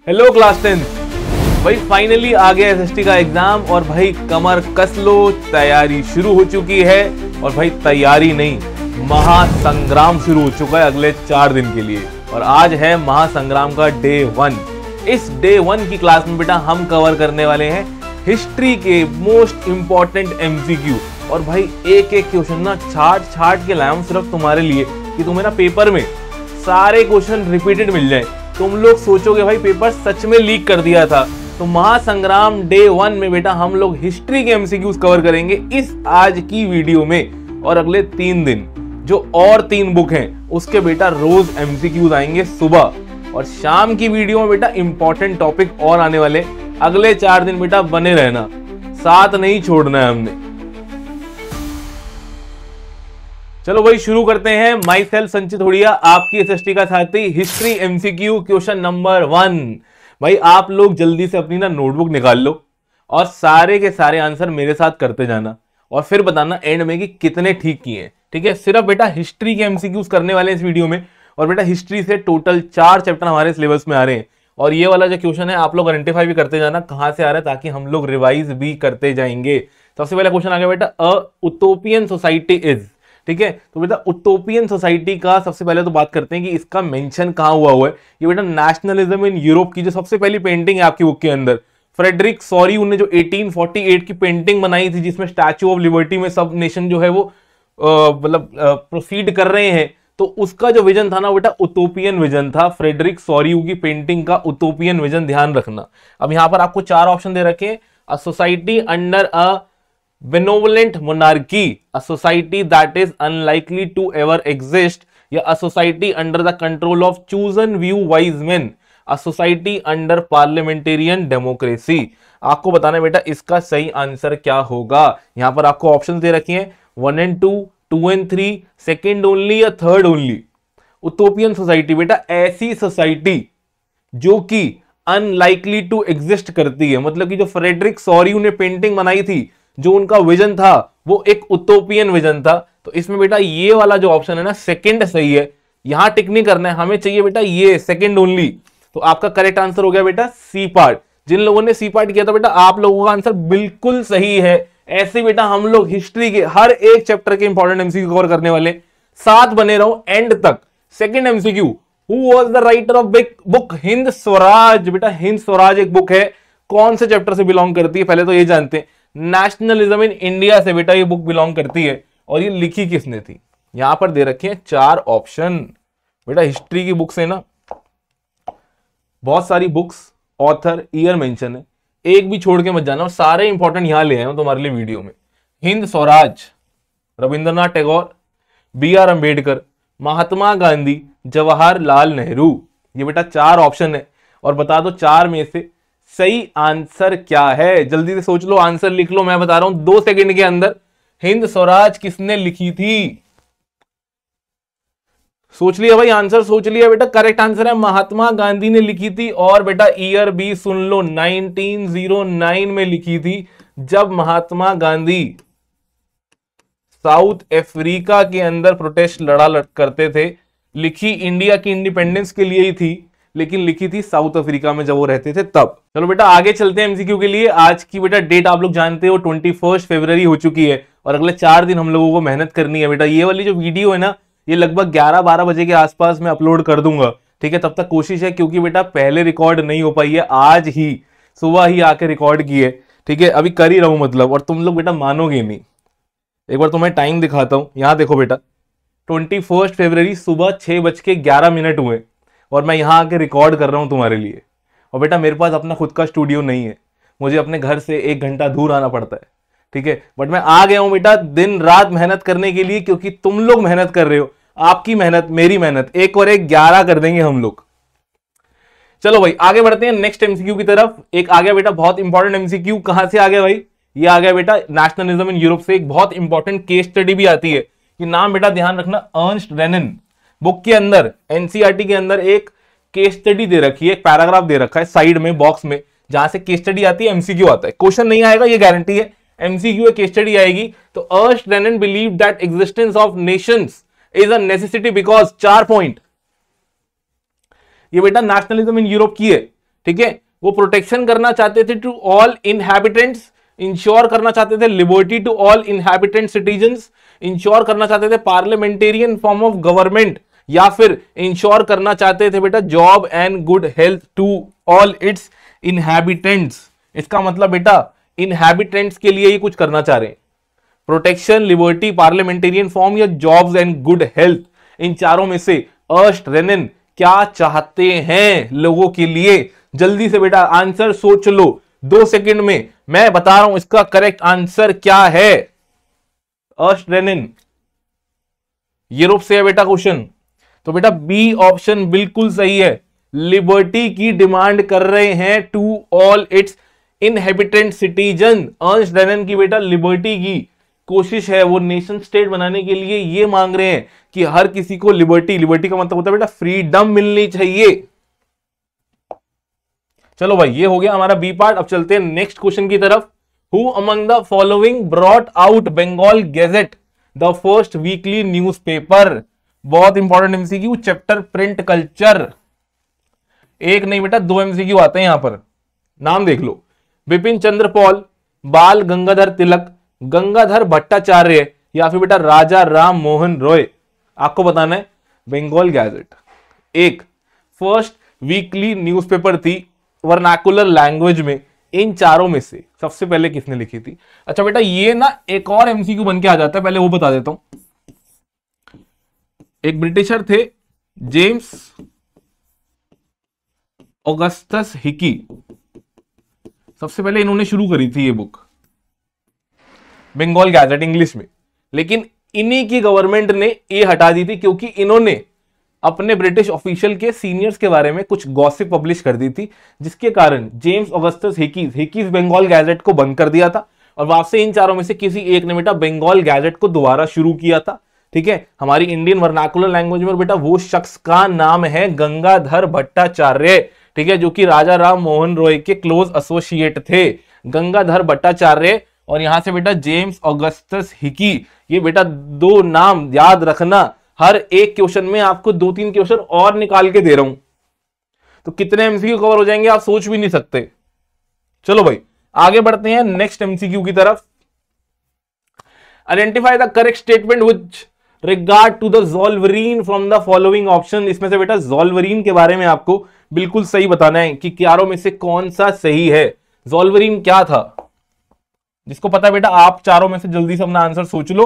Hello class 10। भाई finally आ गया SST का एग्जाम और भाई कमर कस लो, तैयारी शुरू हो चुकी है। और भाई तैयारी नहीं, महासंग्राम शुरू हो चुका है अगले 4 दिन के लिए। और आज है महासंग्राम का डे 1। इस डे 1 की क्लास में बेटा हम कवर करने वाले हैं हिस्ट्री के मोस्ट इंपॉर्टेंट एमसीक्यू। और भाई एक एक क्वेश्चन ना छाट के लाया हूं सिर्फ तुम्हारे लिए कि तुम्हें ना पेपर में सारे क्वेश्चन रिपीटेड मिल जाए। तुम लोग सोचोगे भाई पेपर सच में लीक कर दिया था। तो महासंग्राम डे 1 में बेटा हम लोग हिस्ट्री के एमसीक्यूज कवर करेंगे इस आज की वीडियो में। और अगले 3 दिन जो और 3 बुक हैं उसके बेटा रोज एमसीक्यूज आएंगे सुबह। और शाम की वीडियो में बेटा इंपॉर्टेंट टॉपिक और आने वाले। अगले 4 दिन बेटा बने रहना, साथ नहीं छोड़ना है हमने। चलो भाई शुरू करते हैं। माई सेल्फ संचित हुड़िया, आपकी एसएसटी का साथी। History MCQ question number 1। भाई आप लोग जल्दी से अपनी ना नोटबुक निकाल लो और सारे के सारे आंसर मेरे साथ करते जाना और फिर बताना एंड में कि कितने ठीक किए हैं। ठीक है, सिर्फ बेटा हिस्ट्री के एमसीक्यूज करने वाले हैं इस वीडियो में। और बेटा हिस्ट्री से टोटल 4 चैप्टर हमारे सिलेबस में आ रहे हैं। और ये वाला जो क्वेश्चन है आप लोग आइडेंटिफाई भी करते जाना कहां से आ रहा है, ताकि हम लोग रिवाइज भी करते जाएंगे। सबसे पहला क्वेश्चन आ गया बेटा, अ यूटोपियन सोसाइटी इज। ठीक है, तो बेटा यूटोपियन सोसाइटी का सबसे पहले तो बात करते हैं कि इसका मेंशन कहां हुआ है। ये बेटा नेशनलिज्म इन यूरोप की जो सबसे पहली पेंटिंग है आपकी बुक के अंदर, फ्रेडरिक सॉरी ने जो 1848 की पेंटिंग बनाई थी जिसमें स्टैचू ऑफ लिबर्टी में सब नेशन जो है वो मतलब प्रोसीड कर रहे हैं, तो उसका जो विजन था ना बेटा यूटोपियन विजन था। फ्रेडरिक सॉरी की पेंटिंग का यूटोपियन विजन, ध्यान रखना। अब यहां पर आपको 4 ऑप्शन दे रखे हैं। A society under a benevolent monarchy, a society that is unlikely to ever exist, या a society under the control of chosen few wise men, a society under parliamentarian democracy। आपको बताना है बेटा इसका सही आंसर क्या होगा। यहां पर आपको ऑप्शन दे रखे हैं 1 and 2, 2 and 3, सेकेंड ओनली या थर्ड ओनली। यूटोपियन सोसाइटी बेटा ऐसी सोसाइटी जो कि अनलाइकली टू एग्जिस्ट करती है, मतलब कि जो फ्रेडरिक सॉरी ने पेंटिंग बनाई थी, जो उनका विजन था वो एक यूटोपियन विजन था। तो इसमें बेटा ये वाला जो ऑप्शन है ना सेकंड सही है। यहां टिक नहीं करना है, हमें चाहिए बेटा ये सेकंड ओनली। तो आपका करेक्ट आंसर हो गया बेटा सी पार्ट। जिन लोगों ने सी पार्ट किया था बेटा आप लोगों का आंसर बिल्कुल सही है। ऐसे बेटा हम लोग हिस्ट्री के हर एक चैप्टर के इंपॉर्टेंट एमसीक्यू कवर करने वाले, साथ बने रहो एंड तक। Second MCQ, who was the writer of book Hind Swaraj. बेटा हिंद स्वराज एक बुक है, कौन से चैप्टर से बिलोंग करती है पहले तो ये जानते हैं। नेशनलिज्म इन इंडिया से बेटा ये बुक बिलोंग करती है। और ये लिखी किसने थी, यहां पर दे रखे हैं 4 ऑप्शन। बेटा हिस्ट्री की बुक से ना बहुत सारी बुक्स, ऑथर, ईयर मेंशन है, एक भी छोड़ के मत जाना। और सारे इंपॉर्टेंट यहां ले आए हूं तुम्हारे लिए वीडियो में। हिंद स्वराज, रविंद्रनाथ टैगोर, BR अंबेडकर, महात्मा गांधी, जवाहरलाल नेहरू। ये बेटा 4 ऑप्शन है। और बता दो 4 में से सही आंसर क्या है। जल्दी से सोच लो, आंसर लिख लो, मैं बता रहा हूं 2 सेकंड के अंदर। हिंद स्वराज किसने लिखी थी? सोच लिया भाई, आंसर सोच लिया बेटा। करेक्ट आंसर है महात्मा गांधी ने लिखी थी। और बेटा ईयर भी सुन लो, 1909 में लिखी थी, जब महात्मा गांधी साउथ अफ्रीका के अंदर प्रोटेस्ट लड़ा करते थे। लिखी इंडिया की इंडिपेंडेंस के लिए ही थी, लेकिन लिखी थी साउथ अफ्रीका में जब वो रहते थे तब। चलो बेटा आगे चलते हैं एमसीक्यू के लिए। आज की बेटा डेट आप लोग जानते हो 21 फरवरी हो चुकी है। और अगले 4 दिन हम लोगों को मेहनत करनी है बेटा। ये वाली जो वीडियो है ना, ये लगभग 11-12 बजे के आसपास मैं अपलोड कर दूंगा। ठीक है, तब तक कोशिश है, क्योंकि बेटा पहले रिकॉर्ड नहीं हो पाई है, आज ही सुबह ही आके रिकॉर्ड की है। ठीक है, अभी कर ही रहा हूं मतलब। और तुम लोग बेटा मानोगे नहीं, एक बार तुम्हें टाइम दिखाता हूं। यहां देखो बेटा 21 फरवरी सुबह 6:11 हुए और मैं यहां आके रिकॉर्ड कर रहा हूं तुम्हारे लिए। और बेटा मेरे पास अपना खुद का स्टूडियो नहीं है, मुझे अपने घर से 1 घंटा दूर आना पड़ता है। ठीक है, बट मैं आ गया हूं बेटा दिन रात मेहनत करने के लिए, क्योंकि तुम लोग मेहनत कर रहे हो। आपकी मेहनत मेरी मेहनत, 1 और 1 11 कर देंगे हम लोग। चलो भाई आगे बढ़ते हैं नेक्स्ट एमसीक्यू की तरफ। एक आ गया बेटा बहुत इंपॉर्टेंट एमसीक्यू। कहां से आ गया भाई? ये आ गया बेटा नेशनलिज्म इन यूरोप से। एक बहुत इंपॉर्टेंट केस स्टडी भी आती है, कि नाम बेटा ध्यान रखना, अर्नस्ट रेनन। बुक के अंदर एनसीईआरटी के अंदर एक केस स्टडी दे रखी है, एक पैराग्राफ दे रखा है साइड में बॉक्स में, जहां से केस स्टडी आती है एमसीक्यू आता है। क्वेश्चन नहीं आएगा ये गारंटी है, एमसीक्यू केस स्टडी आएगी। तो Ernest Renan believe that existence of nations is a necessity because 4 point. ये बेटा नेशनलिज्म इन यूरोप की है। ठीक है, वो प्रोटेक्शन करना चाहते थे टू ऑल इनहैबिटेंट्स, इंश्योर करना चाहते थे liberty to all inhabitant citizens, ensure करना चाहते थे पार्लियामेंटेरियन फॉर्म ऑफ गवर्नमेंट, या फिर इंश्योर करना चाहते थे बेटा job and good health to all its inhabitants. इसका मतलब बेटा इनहैबिटेंट्स के लिए ही कुछ करना चाह रहे हैं, प्रोटेक्शन, लिबर्टी, पार्लियामेंटेरियन फॉर्म या जॉब्स एंड गुड हेल्थ। इन चारों में से अर्स्ट रेनिन क्या चाहते हैं लोगों के लिए? जल्दी से बेटा आंसर सोच लो, 2 सेकंड में मैं बता रहा हूं इसका करेक्ट आंसर क्या है। अर्स्ट रेनिन यूरोप से है बेटा क्वेश्चन, तो बेटा बी ऑप्शन बिल्कुल सही है, लिबर्टी की डिमांड कर रहे हैं to all its inhabitant citizen. Ernest Renan की बेटा लिबर्टी की कोशिश है, वो नेशन स्टेट बनाने के लिए ये मांग रहे हैं कि हर किसी को लिबर्टी, लिबर्टी का मतलब होता है बेटा फ्रीडम मिलनी चाहिए। चलो भाई ये हो गया हमारा बी पार्ट। अब चलते हैं नेक्स्ट क्वेश्चन की तरफ। Who among the following brought out Bengal Gazette, the first weekly newspaper? बहुत important MCQ, chapter print culture. एक नहीं बेटा 2 एमसीक्यू आते हैं यहां पर, नाम देख लो। बिपिन चंद्र पॉल, बाल गंगाधर तिलक, गंगाधर भट्टाचार्य, या फिर बेटा राजा राम मोहन रॉय। आपको बताना है बंगाल गैजेट एक फर्स्ट वीकली न्यूज़पेपर थी वर्नाकुलर लैंग्वेज में, इन चारों में से सबसे पहले किसने लिखी थी? अच्छा बेटा ये ना एक और एमसीक्यू बन के आ जाता है, पहले वो बता देता हूं। एक ब्रिटिशर थे जेम्स ऑगस्टस हिकी, सबसे पहले इन्होंने शुरू करी थी ये बुक बंगाल गैजेट इंग्लिश में, लेकिन इन्हीं की गवर्नमेंट ने ये हटा दी थी क्योंकि इन्होंने अपने ब्रिटिश ऑफिशियल के सीनियर्स के बारे में कुछ गॉसिप पब्लिश कर दी थी, जिसके कारण James Augustus Hicky's Bengal gazette को बंद कर दिया था और वापस इन चारों में से किसी एक ने बेटा बंगाल गैजेट को दोबारा शुरू किया था। ठीक है, हमारी इंडियन वर्नाकुलर लैंग्वेज में बेटा वो शख्स का नाम है गंगाधर भट्टाचार्य, ठीक है, जो कि राजा राम मोहन रॉय के क्लोज एसोसिएट थे, गंगाधर भट्टाचार्य। और यहां से बेटा जेम्स ऑगस्टस हिकी, ये बेटा 2 नाम याद रखना, हर एक क्वेश्चन में आपको 2-3 क्वेश्चन और निकाल के दे रहा हूं, तो कितने एमसीक्यू कवर हो जाएंगे आप सोच भी नहीं सकते। चलो भाई आगे बढ़ते हैं नेक्स्ट एमसीक्यू की तरफ। Identify the correct statement which regard to the Zollverein from the following option. इसमें से बेटा ज़ोल्वरीन के बारे में आपको बिल्कुल सही बताना है कि चारों में से कौन सा सही है। ज़ोल्वरीन क्या था? जिसको पता है बेटा आप चारों में से जल्दी से अपना आंसर सोच लो,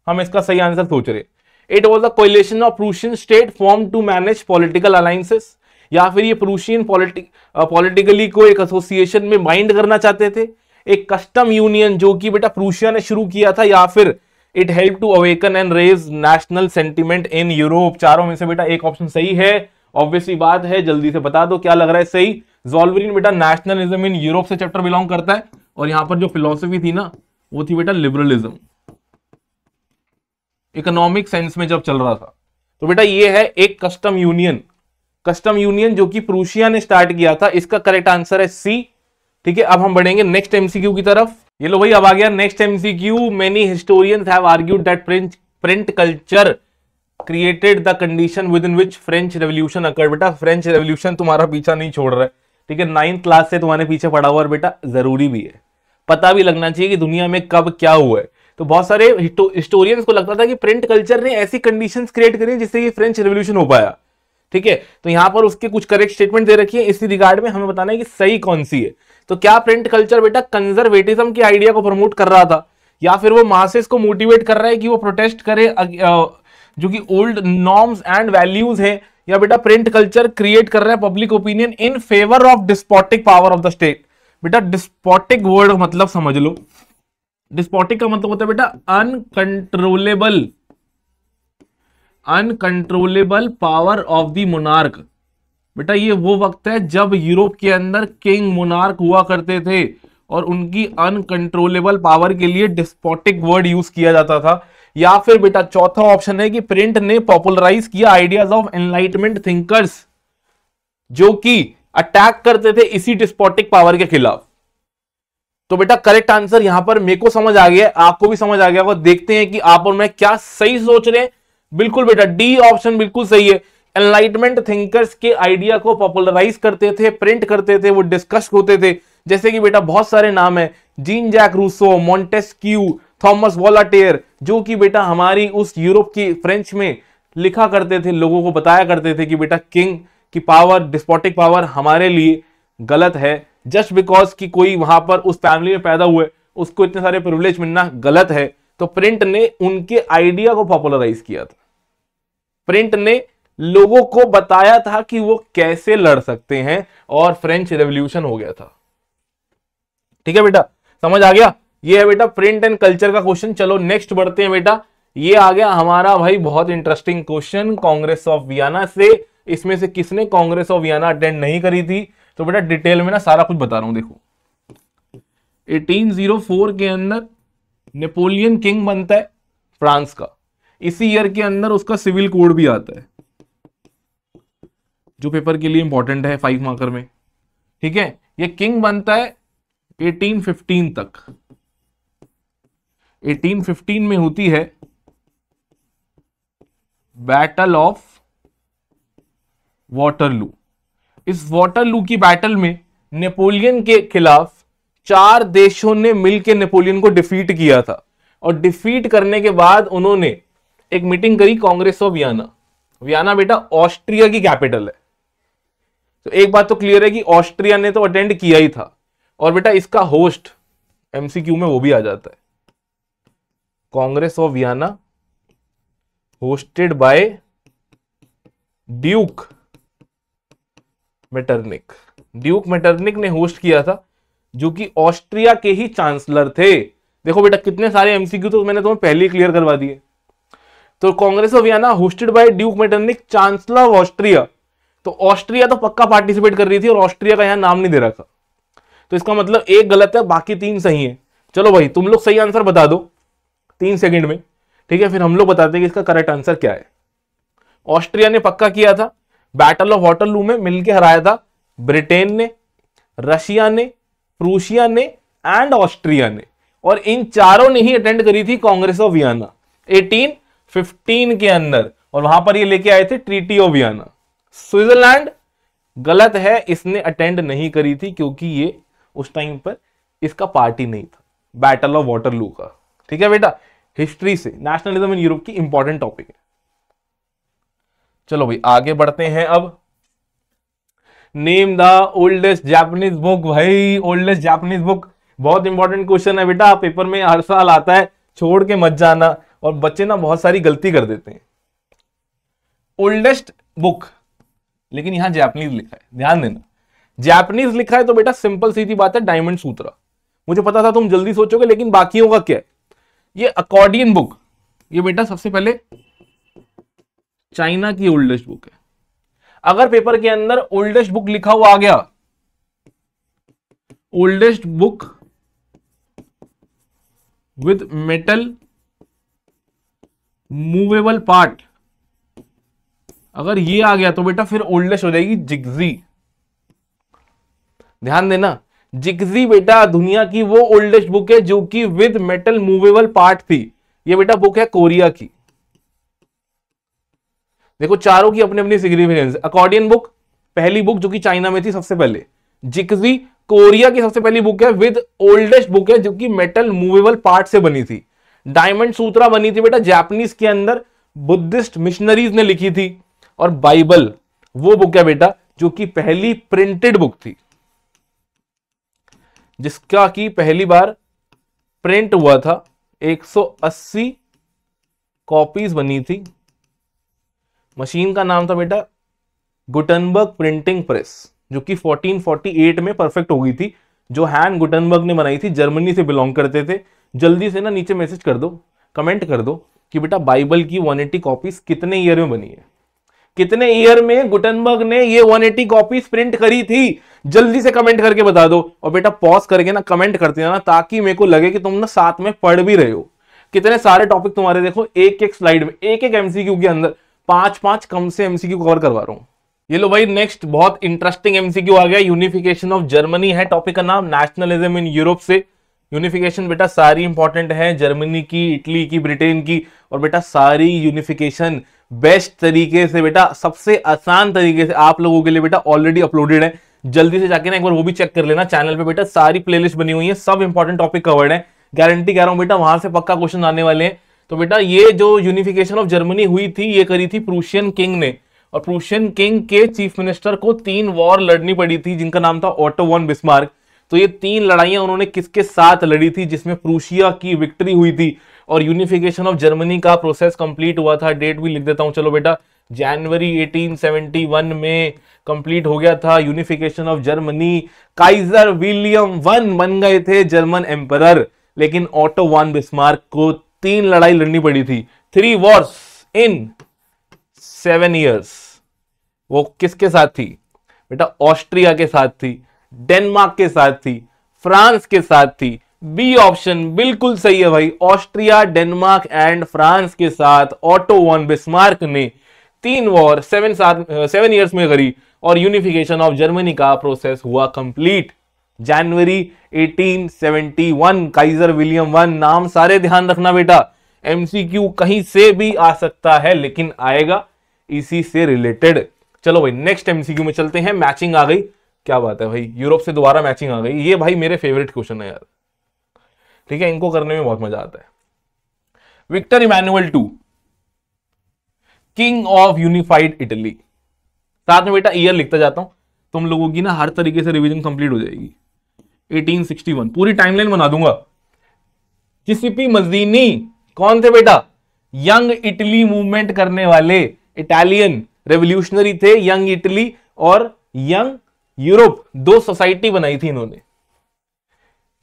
हम इसका सही आंसर सोच रहे। It was a coalition of Prussian state form to manage political alliances, या फिर ये प्रूशियन पॉलिटिकली को एक एसोसिएशन में बाइंड करना चाहते थे, एक कस्टम यूनियन जो कि बेटा प्रूशिया ने शुरू किया था, या फिर it help to awaken and raise national sentiment in Europe. चारों में से बेटा एक ऑप्शन सही है, ऑब्वियसली बात है, जल्दी से बता दो क्या लग रहा है सही। ज़ोल्वरीन बेटा नेशनलिज्म इन यूरोप से चैप्टर बिलोंग करता है, और यहां पर जो फिलॉसफी थी ना वो थी बेटा लिबरलिज्म, इकोनॉमिक सेंस में जब चल रहा था। तो बेटा ये है एक कस्टम यूनियन जो कि प्रूशिया ने स्टार्ट किया था। इसका करेक्ट आंसर है सी। ठीक है, अब हम बढ़ेंगे नेक्स्ट एमसीक्यू की तरफ। ये लो भाई अब आ गया next MCQ. Many historians have argued that print culture created the condition with in which French revolution occurred. बेटा फ्रेंच रेवोल्यूशन तुम्हारा पीछा नहीं छोड़ रहा है, ठीक है, 9th क्लास से तुम्हारे पीछे पड़ा हुआ, और बेटा जरूरी भी है, पता भी लगना चाहिए कि दुनिया में कब क्या हुआ है। तो बहुत सारे हिस्टोरियंस को लगता था कि प्रिंट कल्चर ने ऐसी कंडीशंस क्रिएट करी जिससे ये फ्रेंच रेवोल्यूशन हो पाया। ठीक है, तो यहां पर उसके कुछ करेक्ट स्टेटमेंट दे रखी है, इसी रिगार्ड में हमें बताना है कि सही कौन सी है। तो क्या प्रिंट कल्चर बेटा कंजर्वेटिज्म की आइडिया को प्रमोट कर रहा था, या फिर वो मासेस को मोटिवेट कर रहा है कि वो प्रोटेस्ट करे जो कि ओल्ड नॉर्म्स एंड वैल्यूज है, या बेटा प्रिंट कल्चर क्रिएट कर रहा है public opinion in favour of despotic power of the state. बेटा डिस्पोटिक वर्ड मतलब समझ लो, डिस्पोटिक का मतलब होता है बेटा uncontrollable power of the monarch. बेटा ये वो वक्त है जब यूरोप के अंदर किंग मोनार्क हुआ करते थे और उनकी अनकंट्रोलेबल पावर के लिए डिस्पोटिक वर्ड यूज किया जाता था। या फिर बेटा चौथा ऑप्शन है कि प्रिंट ने पॉपुलराइज किया आइडियाज ऑफ एनलाइटमेंट थिंकर्स जो कि अटैक करते थे इसी डिस्पोटिक पावर के खिलाफ। तो बेटा करेक्ट आंसर यहां पर मेरे को समझ आ गया, आपको भी समझ आ गया होगा। देखते हैं कि आप और मैं क्या सही सोच रहे हैं। बिल्कुल बेटा डी ऑप्शन बिल्कुल सही है एनलाइटमेंट थिंकर्स के आइडिया को पॉपुलराइज करते थे, प्रिंट करते थे, वो डिस्कस होते थे। जैसे कि बेटा बहुत सारे नाम है, Jean Jacques Rousseau, Montesquieu, Thomas Voltaire, जो कि बेटा हमारी उस यूरोप की फ्रेंच में लिखा करते थे, लोगों को बताया करते थे कि बेटा किंग की पावर, डिस्पोटिक पावर हमारे लिए गलत है। जस्ट बिकॉज कि कोई वहां पर उस फैमिली में पैदा हुए, उसको इतने सारे प्रिविलेज मिलना गलत है। तो प्रिंट ने उनके आइडिया को पॉपुलराइज किया था। प्रिंट ने लोगों को बताया था कि वो कैसे लड़ सकते हैं, और फ्रेंच रेवोल्यूशन हो गया था। ठीक है बेटा, समझ आ गया? ये है बेटा प्रिंट एंड कल्चर का क्वेश्चन। चलो नेक्स्ट बढ़ते हैं बेटा। ये आ गया हमारा भाई बहुत interesting question Congress of Vienna से। इसमें से किसने कांग्रेस ऑफ वियना अटेंड नहीं करी थी? तो बेटा डिटेल में ना सारा कुछ बता रहा हूं, देखो। 1804 के अंदर नेपोलियन किंग बनता है फ्रांस का। इसी ईयर के अंदर उसका सिविल कोड भी आता है, जो पेपर के लिए इंपॉर्टेंट है 5 मार्कर में। ठीक है, ये किंग बनता है 1815 तक। 1815 में होती है बैटल ऑफ वाटरलू। इस वाटरलू की बैटल में नेपोलियन के खिलाफ 4 देशों ने मिलकर नेपोलियन को डिफीट किया था, और डिफीट करने के बाद उन्होंने एक मीटिंग करी कांग्रेस ऑफ वियना। वियना बेटा ऑस्ट्रिया की कैपिटल है, तो एक बात तो क्लियर है कि ऑस्ट्रिया ने तो अटेंड किया ही था। और बेटा इसका होस्ट एमसीक्यू में वो भी आ जाता है, Congress of Vienna hosted by Duke Metternich. Duke Metternich ने होस्ट किया था, जो कि ऑस्ट्रिया के ही चांसलर थे। देखो बेटा कितने सारे एमसीक्यू तो मैंने तुम्हें पहले ही क्लियर करवा दिए। तो Congress of Vienna hosted by Duke Metternich, chancellor of Austria. तो ऑस्ट्रिया तो पक्का पार्टिसिपेट कर रही थी, और ऑस्ट्रिया का यहां नाम नहीं दे रखा। तो इसका मतलब एक गलत है, बाकी 3 सही है। चलो भाई तुम लोग सही आंसर बता दो 3 सेकंड में, ठीक है? फिर हम लोग बताते हैं कि इसका करेक्ट आंसर क्या है। ऑस्ट्रिया ने पक्का किया था, बैटल ऑफ वाटरलू में मिलकर हराया था ब्रिटेन ने, रशिया ने, प्रूशिया ने एंड ऑस्ट्रिया ने। और इन चारों ने ही अटेंड करी थी कांग्रेस ऑफ वियना 1815 के अंदर, और वहां पर ये लेके आए थे ट्रीटी ऑफ वियना। स्विट्जरलैंड गलत है, इसने अटेंड नहीं करी थी, क्योंकि ये उस टाइम पर इसका पार्टी नहीं था बैटल ऑफ वाटरलू का। ठीक है बेटा, हिस्ट्री से नेशनलिज्म इन यूरोप की इंपॉर्टेंट टॉपिक है। चलो भाई आगे बढ़ते हैं। अब name the oldest Japanese book. भाई ओल्डेस्ट जापानीज बुक बहुत इंपॉर्टेंट क्वेश्चन है बेटा, पेपर में हर साल आता है, छोड़ के मत जाना। और बच्चे ना बहुत सारी गलती कर देते हैं। ओल्डेस्ट बुक, लेकिन यहां जापानीज लिखा है, ध्यान देना। जापानीज लिखा है तो बेटा सिंपल सीधी बात है, डायमंड सूत्रा। मुझे पता था तुम जल्दी सोचोगे, लेकिन बाकियों का क्या है? ये अकॉर्डियन बुक, ये बेटा सबसे पहले चाइना की ओल्डेस्ट बुक है। अगर पेपर के अंदर ओल्डेस्ट बुक लिखा हुआ आ गया, oldest book with metal movable part, अगर ये आ गया तो बेटा फिर ओल्डेस्ट हो जाएगी जिग्जी। ध्यान देना, जिग्जी बेटा दुनिया की वो ओल्डेस्ट बुक है जो कि विद मेटल मूवेबल पार्ट थी। ये बेटा बुक है कोरिया की। देखो चारों की अपनी अपनी सिग्निफिकेंस। अकॉर्डियन बुक पहली बुक जो कि चाइना में थी सबसे पहले, जिग्जी कोरिया की सबसे पहली बुक है, विद ओल्डेस्ट बुक है जो कि मेटल मूवेबल पार्ट से बनी थी। डायमंड सूत्रा बनी थी बेटा जापानीज के अंदर, बुद्धिस्ट मिशनरीज ने लिखी थी। और बाइबल वो बुक है बेटा जो कि पहली प्रिंटेड बुक थी, जिसका की पहली बार प्रिंट हुआ था। 180 कॉपीज बनी थी। मशीन का नाम था बेटा गुटनबर्ग प्रिंटिंग प्रेस, जो कि 1448 में परफेक्ट हो गई थी, जो हैन गुटनबर्ग ने बनाई थी, जर्मनी से बिलोंग करते थे। जल्दी से ना नीचे मैसेज कर दो, कमेंट कर दो कि बेटा बाइबल की 180 कॉपीज कितने ईयर में बनी है, कितने ईयर में गुटनबर्ग ने ये 180 कॉपीज प्रिंट करी थी। जल्दी से कमेंट करके बता दो। और बेटा पॉज करके ना कमेंट करते ना, ताकि मेरे को लगे कि तुम ना साथ में पढ़ भी रहे हो। कितने सारे टॉपिक तुम्हारे देखो, एक एक स्लाइड में, एक एक एमसीक्यू के अंदर 5-5 कम से एमसीक्यू कवर करवा रहा हूं। ये लो भाई नेक्स्ट बहुत इंटरेस्टिंग एमसीक्यू आ गया। यूनिफिकेशन ऑफ जर्मनी है टॉपिक का नाम, नेशनलिज्म इन यूरोप से। यूनिफिकेशन बेटा सारी इंपॉर्टेंट है, जर्मनी की, इटली की, ब्रिटेन की। और बेटा सारी यूनिफिकेशन बेस्ट तरीके से बेटा, सबसे आसान तरीके से आप लोगों के लिए बेटा ऑलरेडी अपलोडेड है। जल्दी से जाके ना एक बार वो भी चेक कर लेना चैनल पे बेटा, सारी प्लेलिस्ट बनी हुई है, सब इंपॉर्टेंट टॉपिक कवर्ड है, गारंटी कह रहा हूं बेटा, वहां से पक्का क्वेश्चन आने वाले हैं। तो बेटा ये जो यूनिफिकेशन ऑफ जर्मनी हुई थी, ये करी थी प्रूशियन किंग ने, और प्रूशियन किंग के चीफ मिनिस्टर को 3 वॉर लड़नी पड़ी थी जिनका नाम था ऑटो वन बिस्मार्क। तो ये 3 लड़ाइयां उन्होंने किसके साथ लड़ी थी, जिसमें प्रूशिया की विक्ट्री हुई थी और यूनिफिकेशन ऑफ जर्मनी का प्रोसेस कंप्लीट हुआ था। डेट भी लिख देता हूं, चलो बेटा, जनवरी 1871 में कंप्लीट हो गया था unification of Germany. Kaizer William one बन गए थे जर्मन एम्परर, लेकिन ऑटो वन बिस्मार्क को 3 लड़ाई लड़नी पड़ी थी, 3 वॉर्स इन 7 years। वो किसके साथ थी बेटा, ऑस्ट्रिया के साथ थी, डेनमार्क के साथ थी, फ्रांस के साथ थी। बी ऑप्शन बिल्कुल सही है भाई, ऑस्ट्रिया, डेनमार्क एंड फ्रांस के साथ ऑटो वन बिस्मार्क ने 3 वॉर 7 years में करी और यूनिफिकेशन ऑफ जर्मनी का प्रोसेस हुआ कंप्लीट जनवरी 1871। काइजर विलियम वन, नाम सारे ध्यान रखना बेटा, एमसीक्यू कहीं से भी आ सकता है लेकिन आएगा इसी से रिलेटेड। चलो भाई नेक्स्ट एमसीक्यू में चलते हैं। मैचिंग आ गई, क्या बात है भाई, यूरोप से दोबारा मैचिंग आ गई। ये भाई मेरे फेवरेट क्वेश्चन है यार, ठीक है, इनको करने में बहुत मजा आता है। Victor Emmanuel II, king of unified Italy. साथ में बेटा ईयर लिखता जाता हूं, तुम लोगों की ना हर तरीके से रिवीजन कंप्लीट हो जाएगी। 1861 पूरी टाइमलाइन बना दूंगा। जिसिपी मज़ीनी कौन थे बेटा, यंग इटली मूवमेंट करने वाले इटालियन रेवोल्यूशनरी थे। यंग इटली और यंग यूरोप 2 सोसाइटी बनाई थी इन्होंने।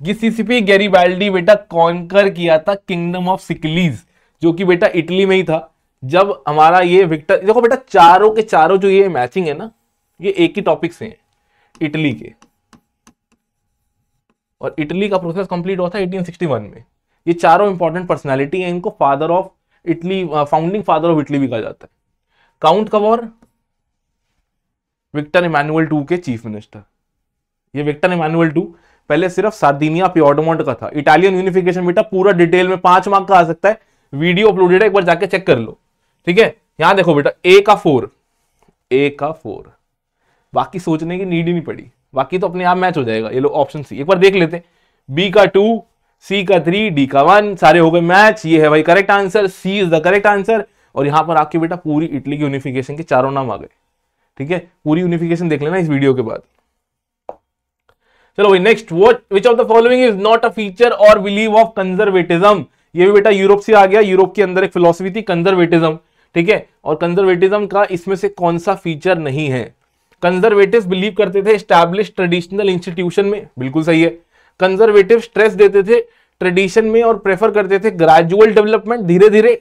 गिसिसिपी गैरिबाल्डी बेटा कॉन्कर किया था किंगडम ऑफ सिकलीज, जो कि बेटा इटली में ही था। जब हमारा ये विक्टर, देखो बेटा चारों के चारों जो ये मैचिंग है ना, ये एक ही टॉपिक से हैं, इटली के, और इटली का प्रोसेस कंप्लीट हुआ था 1861 में। ये चारों इंपॉर्टेंट पर्सनालिटी है, इनको father of Italy, founding father of Italy भी कहा जाता है। काउंट का वॉर, विक्टर इमैनुअल II के चीफ मिनिस्टर। ये विक्टर इमैनुअल II पहले सिर्फ सार्डिनिया पियोडमोंट का था। इटालियन यूनिफिकेशन बेटा पूरा डिटेल में 5 मार्क का आ सकता है, वीडियो अपलोडेड है, एक बार जाके चेक कर लो, ठीक है। यहां देखो बेटा ए का 4, बाकी सोचने की नीड ही नहीं पड़ी, बाकी तो अपने आप मैच हो जाएगा। ये लो ऑप्शन सी एक बार देख लेते हैं, बी का 2, सी का 3, डी का 1, सारे हो गए मैच। ये है भाई correct answer, C is the correct answer. और यहां पर आपके बेटा पूरी इटली की यूनिफिकेशन के चारों नाम आ गए, ठीक है। पूरी यूनिफिकेशन देख लेना इस वीडियो के बाद। चलो भाई next, which of the following is not a feature और बिलीव ऑफ कंजर्वेटिज्म। ये भी बेटा यूरोप से आ गया, यूरोप के अंदर एक फिलॉसफी थी कंजर्वेटिज्म, ठीक है। और कंजर्वेटिज्म का इसमें से कौन सा फीचर नहीं है। कंजर्वेटिव्स बिलीव करते थे एस्टैब्लिश ट्रेडिशनल इंस्टीट्यूशन में, बिल्कुल सही है। कंजर्वेटिव स्ट्रेस देते थे ट्रेडिशन में और प्रेफर करते थे ग्रेजुअल डेवलपमेंट, धीरे धीरे,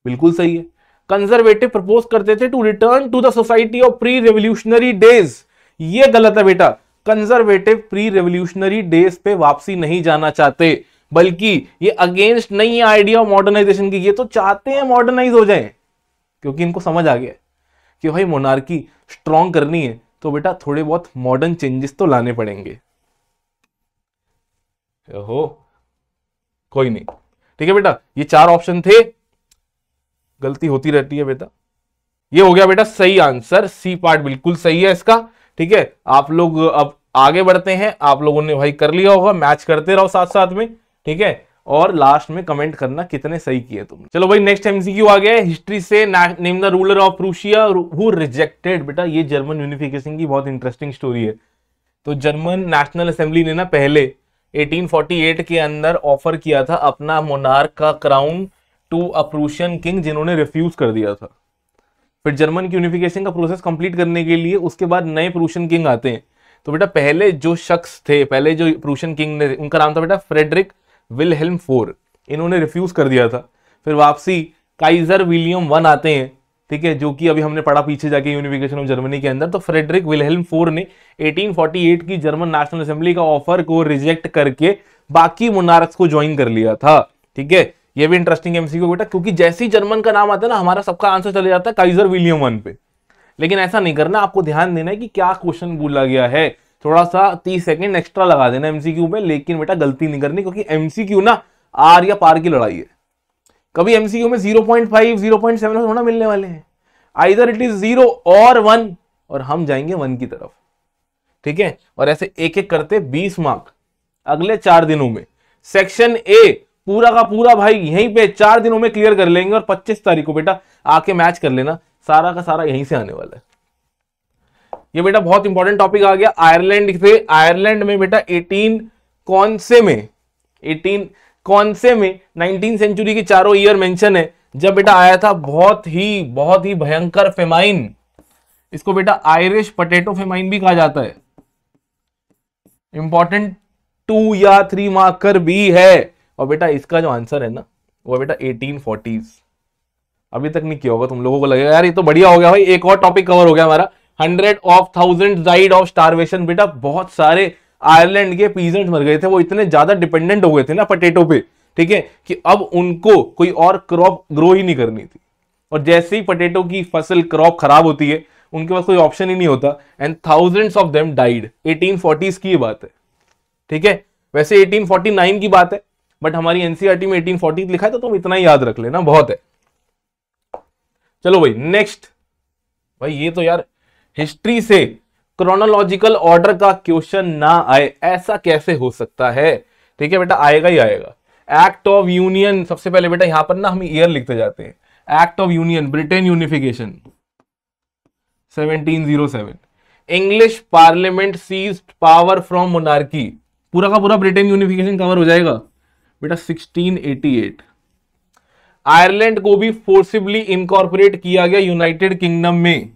बिल्कुल सही है। कंजर्वेटिव प्रपोज करते थे to return to the society of pre revolutionary days, ये गलत है बेटा। कंजर्वेटिव प्री रेवोल्यूशनरी डेज पे वापसी नहीं जाना चाहते, बल्कि ये अगेंस्ट नहीं है आइडिया ऑफ मॉडर्नाइजेशन की। ये तो चाहते हैं मॉडर्नाइज हो जाए, क्योंकि इनको समझ आ गया कि भाई मोनार्की स्ट्रॉन्ग करनी है तो बेटा थोड़े बहुत मॉडर्न चेंजेस तो लाने पड़ेंगे। हो कोई नहीं, ठीक है बेटा, ये 4 ऑप्शन थे, गलती होती रहती है बेटा। ये हो गया बेटा सही आंसर, सी पार्ट बिल्कुल सही है इसका, ठीक है। आप लोग अब आगे बढ़ते हैं, आप लोगों ने भाई कर लिया होगा, मैच करते रहो साथ साथ में, ठीक है। और लास्ट में कमेंट करना कितने सही किए तुमने। चलो भाई नेक्स्ट एमसीक्यू आ गया, हिस्ट्री से name the ruler of Prussia who rejected. बेटा ये जर्मन यूनिफिकेशन की बहुत इंटरेस्टिंग स्टोरी है। तो जर्मन नेशनल असेंबली ने ना पहले 1848 के अंदर ऑफर किया था अपना मोनार्क का crown to a Prussian king, जिन्होंने रिफ्यूज कर दिया था। फिर जर्मन की यूनिफिकेशन का प्रोसेस कंप्लीट करने के लिए उसके बाद नए प्रूशियन किंग आते हैं। तो बेटा पहले जो शख्स थे, पहले जो प्रूशियन किंग ने, उनका नाम था बेटा फ्रेडरिक विलहेल्म IV, इन्होंने रिफ्यूज कर दिया था। फिर वापसी काइजर विलियम I आते हैं, ठीक है, जो कि अभी हमने पढ़ा पीछे जाके यूनिफिकेशन ऑफ जर्मनी के अंदर। तो फ्रेडरिक विलहेल्म IV ने 1848 की जर्मन नेशनल असेंबली का ऑफर को रिजेक्ट करके बाकी मोनार्क्स को ज्वाइन कर लिया था, ठीक है। ये भी इंटरेस्टिंग एमसीक्यू बेटा, क्योंकि जैसे ही जर्मन का नाम आता है ना, हमारा सबका आंसर चले जाता है काइजर विलियम I पे। लेकिन ऐसा नहीं करना, आपको ध्यान देना है कि क्या क्वेश्चन बोला गया है। थोड़ा सा 30 सेकंड एक्स्ट्रा लगा देना एमसीक्यू में, लेकिन बेटा गलती नहीं करनी, क्योंकि एमसीक्यू ना आर या पार की लड़ाई है। कभी एमसीक्यू में 0.5 0.7 थोड़ा मिलने वाले हैं, आइदर इट इज 0 और 1, और हम जाएंगे 1 की तरफ, ठीक है। और ऐसे एक एक करते 20 मार्क अगले 4 दिनों में। सेक्शन ए पूरा का पूरा भाई यहीं पे 4 दिनों में क्लियर कर लेंगे, और 25 तारीख को बेटा आके मैच कर लेना, सारा का सारा यहीं से आने वाला है। ये बेटा बहुत इंपॉर्टेंट टॉपिक आ गया आयरलैंड से। आयरलैंड में बेटा 18 कौन से में 19th सेंचुरी की चारों ईयर मेंशन है, जब बेटा आया था बहुत ही भयंकर फेमाइन। इसको बेटा आयरिश पटेटो फेमाइन भी कहा जाता है। इंपॉर्टेंट 2 या 3 मार्कर भी है। और बेटा इसका जो आंसर है ना वो बेटा 1840s। अभी तक नहीं किया होगा, तुम लोगों को लगेगा यार ये तो बढ़िया हो गया भाई, एक और टॉपिक कवर हो गया हमारा। 100 of thousands died of starvation. बेटा बहुत सारे आयरलैंड के पीजेंट्स मर गए थे, वो इतने ज्यादा डिपेंडेंट हो गए थे ना पोटैटो पे, ठीक है, कि अब उनको कोई और क्रॉप ग्रो ही नहीं करनी थी। और जैसे ही पोटैटो की फसल क्रॉप खराब होती है उनके पास कोई ऑप्शन ही नहीं होता, and thousands of them died. 1840s की बात है, ठीक है। वैसे 1849 की बात है, बट हमारी एनसीईआरटी में 1840 लिखा है, तो तुम इतना ही याद रख लेना, बहुत है। चलो भाई नेक्स्ट। भाई ये तो यार हिस्ट्री से क्रोनोलॉजिकल ऑर्डर का क्वेश्चन ना आए, ऐसा कैसे हो सकता है? ठीक है बेटा, आएगा ही आएगा। एक्ट ऑफ यूनियन, सबसे पहले बेटा यहां पर ना हम ईयर लिखते जाते हैं। Act of union, Britain unification 1707। English parliament seized power from monarchy, पूरा का पूरा ब्रिटेन यूनिफिकेशन कवर हो जाएगा बेटा 1688। आयरलैंड को भी फोर्सिबली इनकॉर्पोरेट किया गया यूनाइटेड किंगडम में,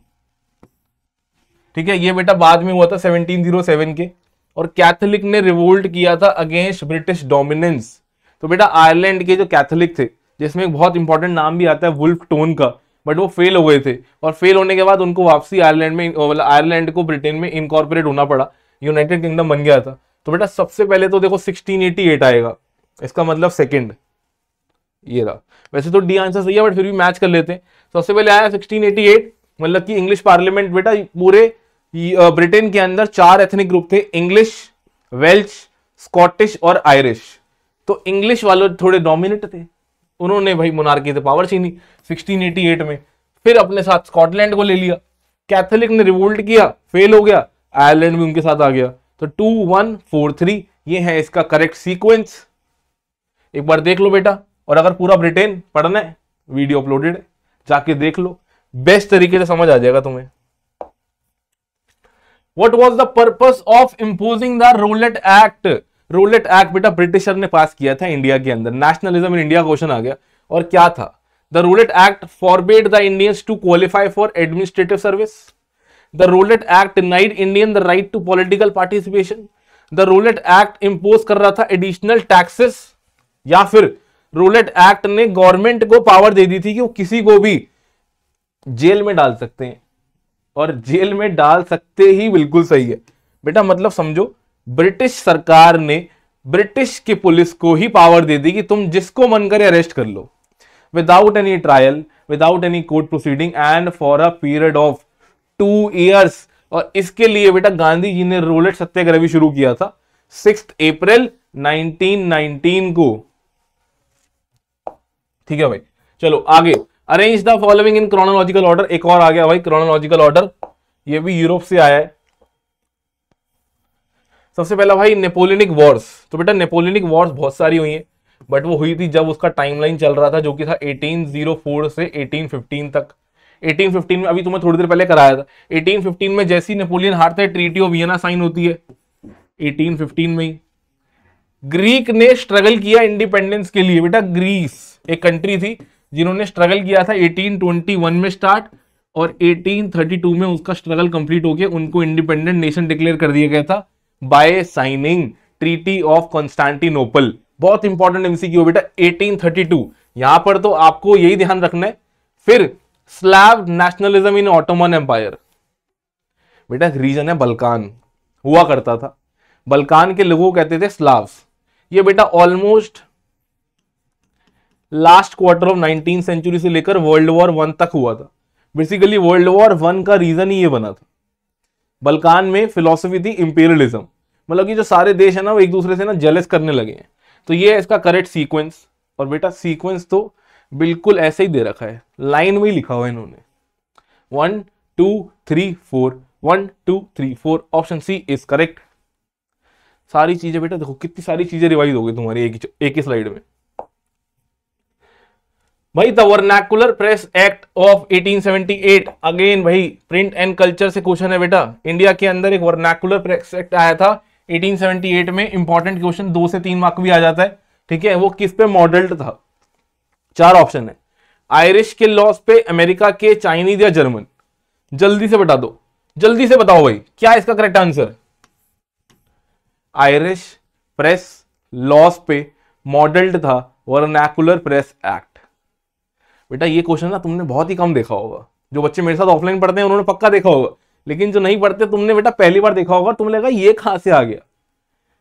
ठीक है, ये बेटा बाद में हुआ था 1707 के। और कैथोलिक ने रिवोल्ट किया था अगेंस्ट ब्रिटिश डोमिनेंस। तो बेटा आयरलैंड के जो कैथोलिक थे, जिसमें एक बहुत इंपॉर्टेंट नाम भी आता है वुल्फ टोन का, बट वो फेल हो गए थे, और फेल होने के बाद उनको वापसी आयरलैंड को ब्रिटेन में इनकॉर्पोरेट होना पड़ा, यूनाइटेड किंगडम बन गया था। तो बेटा सबसे पहले तो देखो 1688 आएगा, इसका मतलब सेकंड ये रहा। वैसे तो डी आंसर सही है, बट फिर भी मैच कर लेते हैं। सबसे पहले आया 1688, मतलब कि इंग्लिश पार्लियामेंट बेटा पूरे ब्रिटेन के अंदर 4 एथनिक ग्रुप थे, इंग्लिश, वेल्च, स्कॉटिश और आयरिश। तो इंग्लिश वाले थोड़े डोमिनेट थे, उन्होंने भाई मोनार्की से पावर छीनी 1688 में। फिर अपने साथ स्कॉटलैंड को ले लिया। कैथोलिक ने रिवोल्ट किया, फेल हो गया, आयरलैंड भी उनके साथ आ गया। तो 2143 ये है इसका करेक्ट सीक्वेंस। एक बार देख लो बेटा, और अगर पूरा ब्रिटेन पढ़ना है वीडियो अपलोडेड है, जाके देख लो, बेस्ट तरीके से समझ आ जाएगा तुम्हें। What was the purpose of imposing the Rowlatt Act? Rowlatt act बेटा ब्रिटिशर ने पास किया था इंडिया के अंदर। नेशनलिज्म इन इंडिया क्वेश्चन आ गया। और क्या था? The Rowlatt act forbade the Indians to qualify for administrative service. The Rowlatt act denied Indian the right to political participation. The Rowlatt act impose कर रहा था एडिशनल टैक्सेस, या फिर रोलेट एक्ट ने गवर्नमेंट को पावर दे दी थी कि वो किसी को भी जेल में डाल सकते हैं। और जेल में डाल सकते ही बिल्कुल सही है बेटा, मतलब समझो ब्रिटिश सरकार ने ब्रिटिश की पुलिस को ही पावर दे दी कि तुम जिसको मन करे अरेस्ट कर लो, without any trial, without any court proceeding, and for a period of 2 years। और इसके लिए बेटा गांधी जी ने रोलेट सत्याग्रह भी शुरू किया था 6 अप्रैल 1919 को। ठीक है भाई, चलो आगे। Arrange the following in chronological order, एक और आ गया भाई क्रोनोलॉजिकल ऑर्डर, ये भी यूरोप से आया है। सबसे पहला भाई नेपोलियनिक वॉर्स। तो बेटा नेपोलियनिक वॉर्स बहुत सारी हुई हैं, बट वो हुई थी जब उसका टाइमलाइन चल रहा था, जो कि था 1804 से 1815 तक। 1815 में अभी तुम्हें थोड़ी देर पहले कराया था। 1815 में जैसी नेपोलियन हारता है, ट्रीटी ऑफ वियना साइन होती है 1815 में ही। ग्रीक ने स्ट्रगल किया इंडिपेंडेंस के लिए। बेटा ग्रीस एक कंट्री थी जिन्होंने स्ट्रगल किया था 1821 में स्टार्ट, और 1832 में उसका स्ट्रगल कंप्लीट हो गया, उनको इंडिपेंडेंट नेशन डिक्लेयर कर दिया गया था by signing treaty of Constantinople. बहुत इंपॉर्टेंट एमसीक्यू बेटा 1832, यहां पर तो आपको यही ध्यान रखना है। फिर Slav nationalism in Ottoman empire, बेटा रीजन है बल्कान, हुआ करता था, बल्कान के लोगों को कहते थे स्लाव्स। ये बेटा almost last quarter of 19th century से लेकर वर्ल्ड वॉर 1 तक हुआ था। बेसिकली वर्ल्ड वॉर 1 का रीजन ही ये बना था। बल्कान में फिलॉसफी थी इंपीरियलिज्म, मतलब कि जो सारे देश है ना वो एक दूसरे से ना जेलस करने लगे हैं। तो ये है इसका करेक्ट सीक्वेंस। और बेटा सीक्वेंस तो बिल्कुल ऐसे ही दे रखा है, लाइन में ही लिखा हुआ है इन्होंने, 1 2 3 4, 1 2 3 4, ऑप्शन सी इज करेक्ट। सारी चीजें बेटा देखो कितनी सारी चीजें रिवाइज हो गई तुम्हारी एक ही स्लाइड में। भाई the vernacular press act of 1878, again भाई प्रिंट एंड कल्चर से क्वेश्चन है बेटा। इंडिया के अंदर एक वर्नाकुलर प्रेस एक्ट आया था 1878 में, इंपॉर्टेंट क्वेश्चन 2 से 3 मार्क भी आ जाता है, ठीक है। वो किस पे मॉडल्ड था? 4 ऑप्शन है, आयरिश के लॉज पे, अमेरिका के, चाइनीज या जर्मन। जल्दी से बता दो, जल्दी से बताओ भाई क्या इसका correct answer? Irish press laws पे मॉडल्ड था वर्नाकुलर प्रेस एक्ट। बेटा ये क्वेश्चन ना तुमने बहुत ही कम देखा होगा, जो बच्चे मेरे साथ ऑफलाइन पढ़ते हैं उन्होंने पक्का देखा होगा, लेकिन जो नहीं पढ़ते तुमने बेटा पहली बार देखा होगा, तुम्हें लगा ये कहां से आ गया।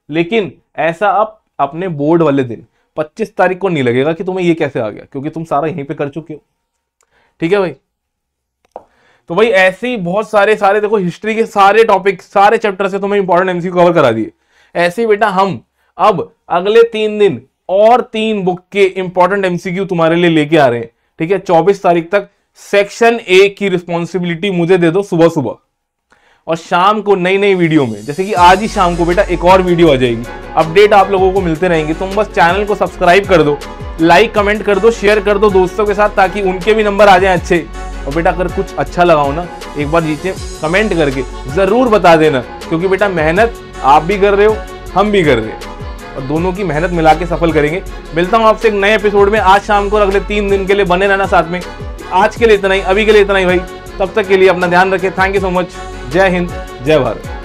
लेकिन ऐसा आप अपने बोर्ड वाले दिन 25 तारीख को नहीं लगेगा कि तुम्हें ये कैसे आ गया, क्योंकि तुम सारा यहीं पे कर चुके हो, ठीक है भाई। तो भाई ऐसे ही बहुत सारे देखो हिस्ट्री के सारे टॉपिक, सारे चैप्टर से तुम्हें इंपॉर्टेंट एमसीक्यू कवर करा दिए। ऐसे ही बेटा हम अब अगले 3 दिन और 3 बुक के इंपॉर्टेंट एमसीक्यू तुम्हारे लिए लेके आ रहे हैं, ठीक है। 24 तारीख तक सेक्शन ए की रिस्पॉन्सिबिलिटी मुझे दे दो सुबह सुबह, और शाम को नई वीडियो में, जैसे कि आज ही शाम को बेटा एक और वीडियो आ जाएगी, अपडेट आप लोगों को मिलते रहेंगे। तुम बस चैनल को सब्सक्राइब कर दो, लाइक कमेंट कर दो, शेयर कर दो दोस्तों के साथ, ताकि उनके भी नंबर आ जाए अच्छे। और बेटा अगर कुछ अच्छा लगाओ ना, एक बार नीचे कमेंट करके जरूर बता देना, क्योंकि बेटा मेहनत आप भी कर रहे हो, हम भी कर रहे हैं, और दोनों की मेहनत मिला के सफल करेंगे। मिलता हूं आपसे एक नए एपिसोड में आज शाम को, अगले 3 दिन के लिए बने रहना साथ में। आज के लिए इतना ही, अभी के लिए इतना ही भाई, तब तक के लिए अपना ध्यान रखें। थैंक यू सो मच, जय हिंद, जय भारत।